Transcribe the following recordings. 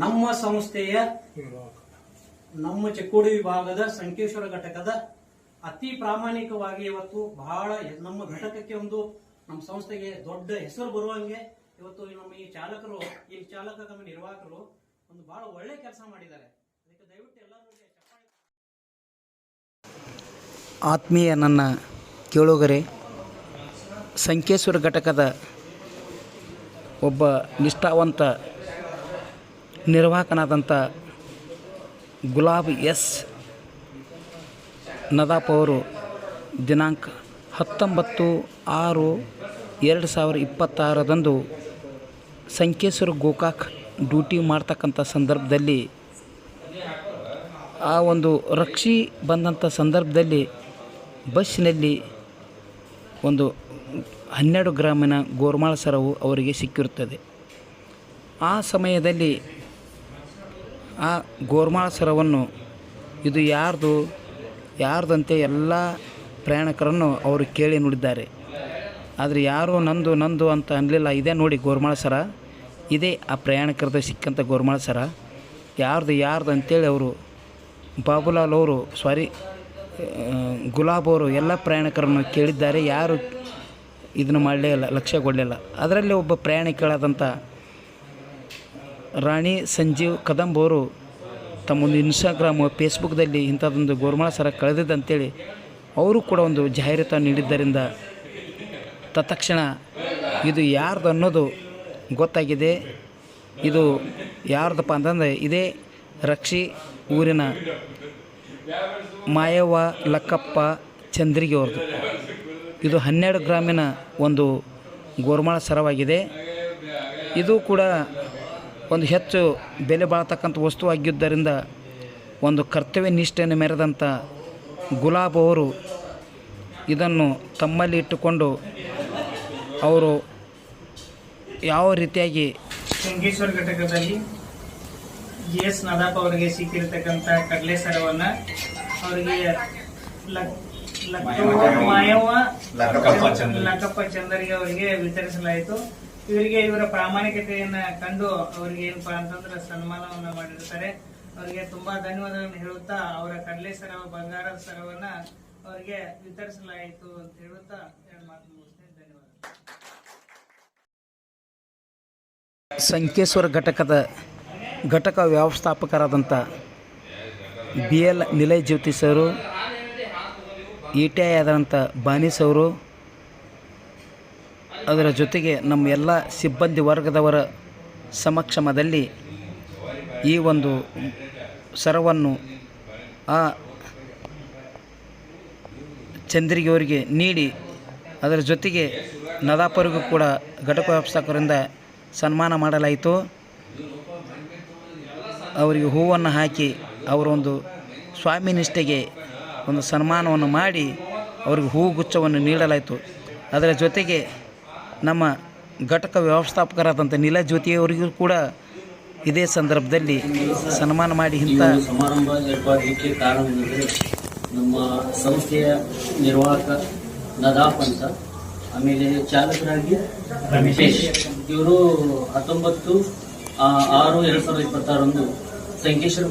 ನಮ್ಮ ಸಂಸ್ಥೆಯ ನಮ್ಮ ಚಿಕ್ಕೋಡಿ ವಿಭಾಗದ ಸಂಕೇಶ್ವರ ಘಟಕದ ಅತಿ ಪ್ರಾಮಾಣಿಕವಾಗಿ ಇವತ್ತು ಬಹಳ ನಮ್ಮ ಘಟಕಕ್ಕೆ ಒಂದು ನಮ್ಮ ಸಂಸ್ಥೆಗೆ ದೊಡ್ಡ ಹೆಸರು ಬರುವಂಗೆ ಇವತ್ತು ನಮ್ಮ ಈ ಚಾಲಕರು ಈ ಚಾಲಕ ನಮ್ಮ ನಿರ್ವಾಹಕರು ಒಂದು ಬಹಳ ಒಳ್ಳೆ ಕೆಲಸ ಮಾಡಿದ್ದಾರೆ. ಅದಕ್ಕೆ ದಯವಿಟ್ಟು ಎಲ್ಲರೂ ಆತ್ಮೀಯ ನನ್ನ ಕೇಳುಗರೆ, ಸಂಕೇಶ್ವರ ಘಟಕದ ಒಬ್ಬ ನಿಷ್ಠಾವಂತ ನಿರ್ವಾಹಕನಾದಂಥ ಗುಲಾಬ್ ಎಸ್ ನದಾಪ್ ಅವರು ದಿನಾಂಕ 19/6/2026 ಸಂಕೇಶ್ವರ ಗೋಕಾಕ್ ಡ್ಯೂಟಿ ಮಾಡ್ತಕ್ಕಂಥ ಸಂದರ್ಭದಲ್ಲಿ ಆ ಒಂದು ರಕ್ಷಿ ಬಂದಂಥ ಸಂದರ್ಭದಲ್ಲಿ ಬಸ್ಸಿನಲ್ಲಿ ಒಂದು 12 ಗ್ರಾಮಿನ ಗೋರ್ಮಾಳ ಸರವು ಅವರಿಗೆ ಸಿಕ್ಕಿರುತ್ತದೆ. ಆ ಸಮಯದಲ್ಲಿ ಆ ಗೋರ್ಮಾಳ ಸರವನ್ನು ಇದು ಯಾರ್ದಂತೆ ಎಲ್ಲ ಪ್ರಯಾಣಿಕರನ್ನು ಅವರು ಕೇಳಿ ನೋಡಿದ್ದಾರೆ. ಆದರೆ ಯಾರೂ ನಂದು ಅಂತ ಅನ್ನಲಿಲ್ಲ. ಇದೇ ನೋಡಿ ಗೋರ್ಮಾಳ ಸರ, ಇದೇ ಆ ಪ್ರಯಾಣಿಕರದ ಸಿಕ್ಕಂಥ ಗೋರ್ಮಾಳ ಸರ, ಯಾರ್ದು ಅಂತೇಳಿ ಅವರು ಬಾಬುಲಾಲ್ ಅವರು ಗುಲಾಬ್ ಅವರು ಎಲ್ಲ ಪ್ರಯಾಣಿಕರನ್ನು ಕೇಳಿದ್ದಾರೆ. ಯಾರು ಇದನ್ನು ಮಾಡಲೇ ಇಲ್ಲ, ಲಕ್ಷ್ಯ ಕೊಡಲಿಲ್ಲ. ಅದರಲ್ಲಿ ಒಬ್ಬ ಪ್ರಯಾಣಿಕರಾದಂಥ ರಾಣಿ ಸಂಜೀವ್ ಕದಂಬ್ ಅವರು ತಮ್ಮೊಂದು ಇನ್ಸ್ಟಾಗ್ರಾಮ್ ಫೇಸ್ಬುಕ್ದಲ್ಲಿ ಇಂಥದ್ದೊಂದು ಗೋರ್ಮಾಳ ಸರ ಕಳೆದಿದ್ದಂತೇಳಿ ಅವರು ಕೂಡ ಒಂದು ಜಾಹೀರಾತು ನೀಡಿದ್ದರಿಂದ ತತ್ಕ್ಷಣ ಇದು ಯಾರ್ದು ಅನ್ನೋದು ಗೊತ್ತಾಗಿದೆ. ಇದು ಯಾರ್ದಪ್ಪ ಅಂತಂದರೆ ಇದೇ ರಕ್ಷಿ ಊರಿನ ಮಾಯವ್ವ ಲಕ್ಕಪ್ಪ ಚಂದ್ರಿಗೆ ಅವ್ರದ್ದು. ಇದು 12 ಗ್ರಾಮಿನ ಒಂದು ಗೋರ್ಮಾಳ ಸರವಾಗಿದೆ. ಇದು ಕೂಡ ಒಂದು ಹೆಚ್ಚು ಬೆಲೆ ಬಾಳ್ತಕ್ಕಂಥ ವಸ್ತು ಆಗಿದ್ದರಿಂದ ಒಂದು ಕರ್ತವ್ಯ ನಿಷ್ಠೆಯನ್ನು ಮೆರೆದಂಥ ಗುಲಾಬ್ ಅವರು ಇದನ್ನು ತಮ್ಮಲ್ಲಿ ಇಟ್ಟುಕೊಂಡು ಅವರು ಯಾವ ರೀತಿಯಾಗಿ ಸಂಕೇಶ್ವರ ಘಟಕದಲ್ಲಿ GS ನದಾಪ್ ಅವರಿಗೆ ಸಿಕ್ಕಿರತಕ್ಕಂಥ ಕಡಲೆ ಸರವನ್ನ ಅವರಿಗೆ ಮಾಯವ್ವ ಲಕ್ಕಪ್ಪ ಚಂದರಿಗೆ ಅವರಿಗೆ ವಿತರಿಸಲಾಯಿತು. ಇವರ ಪ್ರಾಮಾಣಿಕತೆಯನ್ನ ಕಂಡು ಅವರಿಗೆ ಏನಪ್ಪಾ ಅಂತಂದ್ರೆ ಸನ್ಮಾನವನ್ನ ಮಾಡಿರ್ತಾರೆ. ಅವರಿಗೆ ತುಂಬಾ ಧನ್ಯವಾದಗಳನ್ನು ಹೇಳುತ್ತಾ ಅವರ ಕಡಲೆ ಸರ ಬಂಗಾರದ ಸರವನ್ನ ಅವರಿಗೆ ವಿತರಿಸಲಾಯಿತು ಅಂತ ಹೇಳುತ್ತಾ ಎರಡು ಮಾತು ಮುಗಿಸ್ತೇನೆ. ಧನ್ಯವಾದ. ಸಂಕೇಶ್ವರ ಘಟಕದ ಘಟಕ ವ್ಯವಸ್ಥಾಪಕರಾದಂಥ BL ನಿಲಯ್ ಜ್ಯೋತಿ ಸರು, ETI ಆದಂಥ ಬಾನಿಸ್ ಅವರು, ಅದರ ಜೊತೆಗೆ ನಮ್ಮ ಎಲ್ಲ ಸಿಬ್ಬಂದಿ ವರ್ಗದವರ ಸಮಕ್ಷಮದಲ್ಲಿ ಈ ಒಂದು ಸರವನ್ನು ಆ ಚಂದ್ರಿಗೆ ಅವರಿಗೆ ನೀಡಿ ಅದರ ಜೊತೆಗೆ ನದಾಪರಿಗೂ ಕೂಡ ಘಟಕ ವ್ಯವಸ್ಥಾಪಕರಿಂದ ಸನ್ಮಾನ ಮಾಡಲಾಯಿತು. ಅವರಿಗೆ ಹೂವನ್ನು ಹಾಕಿ ಅವರ ಒಂದು ಸ್ವಾಮಿ ನಿಷ್ಠೆಗೆ ಒಂದು ಸನ್ಮಾನವನ್ನು ಮಾಡಿ ಅವರಿಗೆ ಹೂಗುಚ್ಛವನ್ನು ನೀಡಲಾಯಿತು. ಅದರ ಜೊತೆಗೆ ನಮ್ಮ ಘಟಕ ವ್ಯವಸ್ಥಾಪಕರಾದಂಥ ನೀಲಜ್ಯೋತಿಯವರಿಗೂ ಕೂಡ ಇದೇ ಸಂದರ್ಭದಲ್ಲಿ ಸನ್ಮಾನ ಮಾಡಿ ಇಂಥ ಸಮಾರಂಭ ಏರ್ಪಾಡಲಿಕ್ಕೆ ಕಾರಣವೆಂದರೆ ನಮ್ಮ ಸಂಸ್ಥೆಯ ನಿರ್ವಾಹಕ ನದಾಪ್ ಅಂತ, ಆಮೇಲೆ ಚಾಲಕರಾಗಿ ರಮೇಶ್ ಇವರು 19/6/2026 ಸಂಕೇಶ್ವರ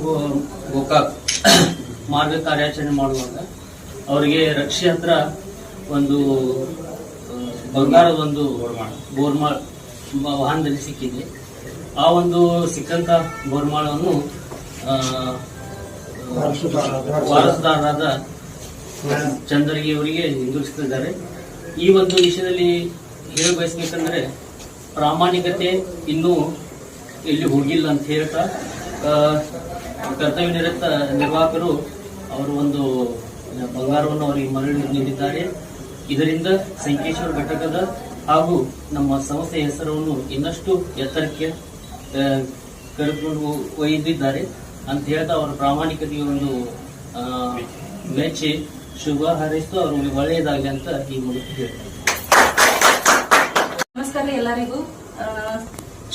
ಗೋಕಾಕ್ ಮಾರ್ಗ ಕಾರ್ಯಾಚರಣೆ ಮಾಡುವಾಗ ಅವರಿಗೆ ರಕ್ಷಿ ಹತ್ರ ಒಂದು ಬಂಗಾರದ ಒಂದು ಗೋರ್ಮಾಳ ವಾಹನದಲ್ಲಿ ಸಿಕ್ಕಿದೆ. ಆ ಒಂದು ಸಿಕ್ಕಂತ ಗೋರ್ಮಾಳವನ್ನು ವಾರಸುದಾರರಾದ ಚಂದರ್ಗಿ ಅವರಿಗೆ ಹಿಂದಿರುಗಿಸಿದ್ದಾರೆ. ಈ ಒಂದು ವಿಷಯದಲ್ಲಿ ಹೇಳ ಬಯಸ್ಬೇಕಂದ್ರೆ ಪ್ರಾಮಾಣಿಕತೆ ಇನ್ನೂ ಎಲ್ಲಿ ಹೋಗಿಲ್ಲ ಅಂತ ಹೇಳ್ತಾ ಕರ್ತವ್ಯ ನಿರತ ನಿರ್ವಾಹಕರು ಅವರು ಒಂದು ಬಂಗಾರವನ್ನು ಅವರಿಗೆ ಮರಳಿ ನೀಡಿದ್ದಾರೆ. ಇದರಿಂದ ಸಂಕೇಶ್ವರ ಘಟಕದ ಹಾಗೂ ನಮ್ಮ ಸಂಸ್ಥೆಯ ಹೆಸರನ್ನು ಇನ್ನಷ್ಟು ಎತ್ತರಕ್ಕೆ ಕರೆದುಕೊಂಡು ಒಯ್ದಿದ್ದಾರೆ ಅಂತ ಹೇಳ್ತಾ ಅವರ ಪ್ರಾಮಾಣಿಕತೆಗೆ ಒಂದು ಮೆಚ್ಚಿ ಶುಭ ಹಾರೈಸ್ತು ಅವ್ರಿಗೆ ಒಳ್ಳೆಯದಾಗಲಿ ಅಂತ ಈ ಮೂಲಕ ಹೇಳ್ತಾರೆ. ನಮಸ್ಕಾರ ಎಲ್ಲರಿಗೂ.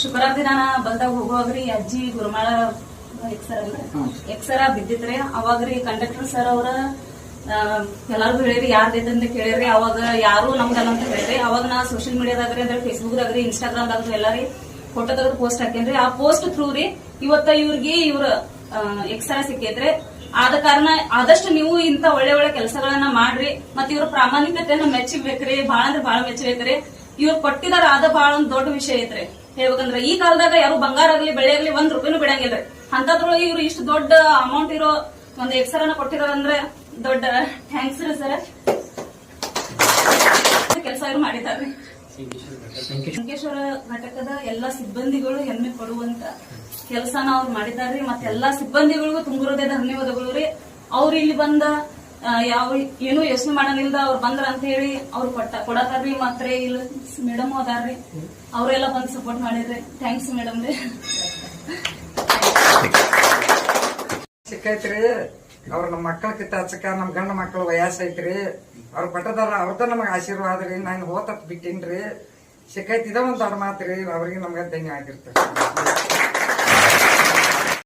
ಶುಕ್ರವಾರ ದಿನ ಬಂದಾಗ ಹೋಗುವಾಗ್ರಿ ಅಜ್ಜಿ ಗುರುಮಾಳ ಎಕ್ಸರ ಬಿದ್ದಿತ್ರಿ. ಅವಾಗ್ರಿ ಕಂಡಕ್ಟರ್ ಸರ್ ಅವರ ಎಲ್ಲಾರ್ಗು ಹೇಳಿರಿ ಯಾರ್ದೈತೆ ಅಂತ ಕೇಳಿರಿ. ಅವಾಗ ಯಾರು ನಮ್ಗಲ್ಲ ಅಂತ ಹೇಳಿರಿ. ಅವಾಗ ನಾ ಸೋಷಿಯಲ್ ಮೀಡಿಯಾದಾಗ್ರಿ ಅಂದ್ರೆ ಫೇಸ್ಬುಕ್ದಾಗ್ರಿ ಇನ್ಸ್ಟಾಗ್ರಾಮ್ದಾಗ್ರಿ ಎಲ್ಲಾರಿ ಫೋಟೋ ತೆಗೆದು ಪೋಸ್ಟ್ ಹಾಕೇನ್ರಿ. ಆ ಪೋಸ್ಟ್ ಥ್ರೂ ರೀ ಇವತ್ತ ಇವ್ರಿಗೆ ಇವ್ರ ಎಕ್ಸರ ಸಿಕ್ಕೈತ್ರಿ. ಆದ ಕಾರಣ ಆದಷ್ಟು ನೀವು ಇಂತ ಒಳ್ಳೆ ಒಳ್ಳೆ ಕೆಲಸಗಳನ್ನ ಮಾಡ್ರಿ. ಮತ್ ಇವ್ರ ಪ್ರಾಮಾಣಿಕತೆಯನ್ನ ಮೆಚ್ಚಬೇಕ್ರಿ, ಬಾಳ ಅಂದ್ರೆ ಬಾಳ ಮೆಚ್ಚಬೇಕ್ರಿ. ಇವ್ರು ಕೊಟ್ಟಿದಾರ ಅದ ಬಾಳ ಒಂದ್ ದೊಡ್ಡ ವಿಷಯ ಐತ್ರಿ. ಹೇಳ್ಬೇಕಂದ್ರ ಈ ಕಾಲದಾಗ ಯಾರು ಬಂಗಾರ ಆಗ್ಲಿ ಬೆಳೆ ಆಗ್ಲಿ ₹1 ಬಿಡಂಗಿಲ್ರಿ. ಅಂತದ್ರೊಳಗೆ ಇವ್ರು ಇಷ್ಟು ದೊಡ್ಡ ಅಮೌಂಟ್ ಇರೋ ಒಂದು ಎಕ್ಸರನ್ನ ಕೊಟ್ಟಿದಾರಂದ್ರೆ ದೊಡ್ಡ ಥ್ಯಾಂಕ್ಸ್ ರೀ ಸರ್. ಕೆಲಸ ಇವ್ರು ಮಾಡಿದಾರ್ರಿ. ಸಂಕೇಶ್ವರ ಘಟಕದ ಎಲ್ಲಾ ಸಿಬ್ಬಂದಿಗಳು ಹೆಮ್ಮೆ ಪಡುವಂತ ಕೆಲಸನ ಅವ್ರು ಮಾಡಿದಾರ್ರಿ. ಮತ್ತೆ ಎಲ್ಲಾ ಸಿಬ್ಬಂದಿಗಳಿಗೂ ತುಂಬಿರೋದೇ ಧನ್ಯವಾದಗಳು ರೀ. ಅವ್ರು ಇಲ್ಲಿ ಬಂದ ಯಾವ ಏನು ಯೋಚನೆ ಮಾಡಂಗಿಲ್ದ ಅವ್ರು ಬಂದ್ರ ಅಂತ ಹೇಳಿ ಅವ್ರು ಕೊಡತಾರ್ರಿ. ಮತ್ತೆ ಇಲ್ಲಿ ಮೇಡಮ್ ಅದಾರ್ರಿ, ಅವರೆಲ್ಲ ಬಂದ್ ಸಪೋರ್ಟ್ ಮಾಡಿದ್ರಿ. ಥ್ಯಾಂಕ್ಸ್ ಮೇಡಮ್ ರೀ. ಸಿಕ್ಕೈತ್ರಿ. ಅವ್ರ ನಮ್ಮ ಮಕ್ಕಳಕ್ಕಿಂತ ಹಚ್ಚಕ ನಮ್ ಗಂಡ ಮಕ್ಕಳು ವಯಸ್ಸ ಐತ್ರಿ. ಅವ್ರ ಪಟ್ಟದಾರ ಅವ್ರದ ನಮಗ ಆಶೀರ್ವಾದ ರೀ. ನಾನು ಹೋತತ್ ಬಿಟ್ಟೇನ್ರಿ. ಸಿಕ್ಕೈತಿ ಇದ ಒಂದ್ ದೊಡ್ಡ ಮಾತ್ರಿ. ಅವ್ರಿಗೆ ನಮ್ಗ ಧನ್ಯ ಆಗಿರ್ತದೆ.